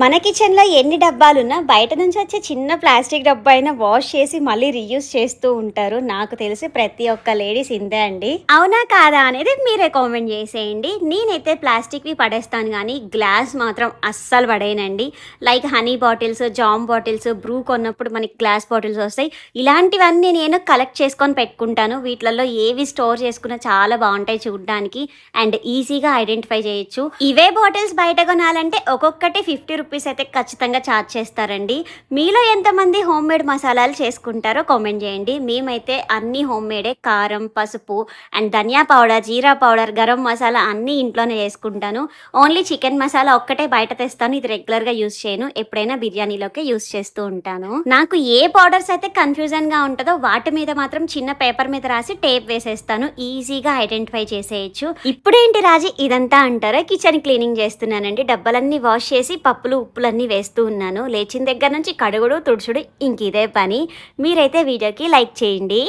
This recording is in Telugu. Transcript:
మన కిచెన్‌లో ఎన్ని డబ్బాలున్నా బయట నుంచి వచ్చే చిన్న ప్లాస్టిక్ డబ్బా అయినా వాష్ చేసి మళ్ళీ రీయూజ్ చేస్తూ ఉంటారు. నాకు తెలిసి ప్రతి ఒక్క లేడీస్ ఇంతే అండి. అవునా? కాదా? అనేది మీరే కామెంట్ చేసేయండి. నేనైతే ప్లాస్టిక్‌వి పడేస్తాను గానీ గ్లాస్ మాత్రం అస్సలు పడేయనండి. Like honey bottles, jam bottles, Bru కొన్నప్పుడు మనకి గ్లాస్ బాటిల్స్ వస్తాయి. ఇలాంటివన్నీ నేను కలెక్ట్ చేసుకొని పెట్టుకుంటాను. వీటిలలో ఏవి స్టోర్ చేసుకున్నా చాలా బావుంటాయి చూడ్డానికి అండ్ ఈజీగా ఐడెంటిఫై చేయొచ్చు. ఇవే బాటిల్స్ బయట కొనాలంటే ఒక్కొక్కటి 50 రూపీస్ అయితే ఖచ్చితంగా ఛార్జ్ చేస్తారండి. మీలో ఎంతమంది హోమ్ మేడ్ మసాలాలు చేసుకుంటారో కామెంట్ చేయండి. మేమైతే అన్నీ హోమ్ మేడే. కారం, పసుపు అండ్ ధనియా పౌడర్, జీరా పౌడర్, గరం మసాలా అన్నీ ఇంట్లోనే చేసుకుంటాను. ఓన్లీ చికెన్ మసాలా ఒక్కటే బయట తెస్తాను. ఇది రెగ్యులర్‌గా యూజ్ చేయను. ఎప్పుడైనా బిర్యానీలోకే యూజ్ చేస్తూ ఉంటాను. నాకు ఏ పౌడర్స్ అయితే కన్‌ఫ్యూజన్‌గా ఉంటదో వాటి మీద మాత్రం చిన్న పేపర్ మీద రాసి టేప్ వేసేస్తాను. ఈజీగా ఐడెంటిఫై చేసేయొచ్చు. ఇప్పుడేంటి రాజీ ఇదంతా అంటారా? కిచెన్ క్లీనింగ్ చేస్తున్నానండి. డబ్బాలన్నీ వాష్ చేసి పప్పులు, ఉప్పులన్నీ వేస్తూ ఉన్నాను. లేచిన దగ్గర నుంచి కడుగుడు, తుడుచుడు ఇంకిదే పని. మీరైతే వీడియోకి లైక్ చేయండి.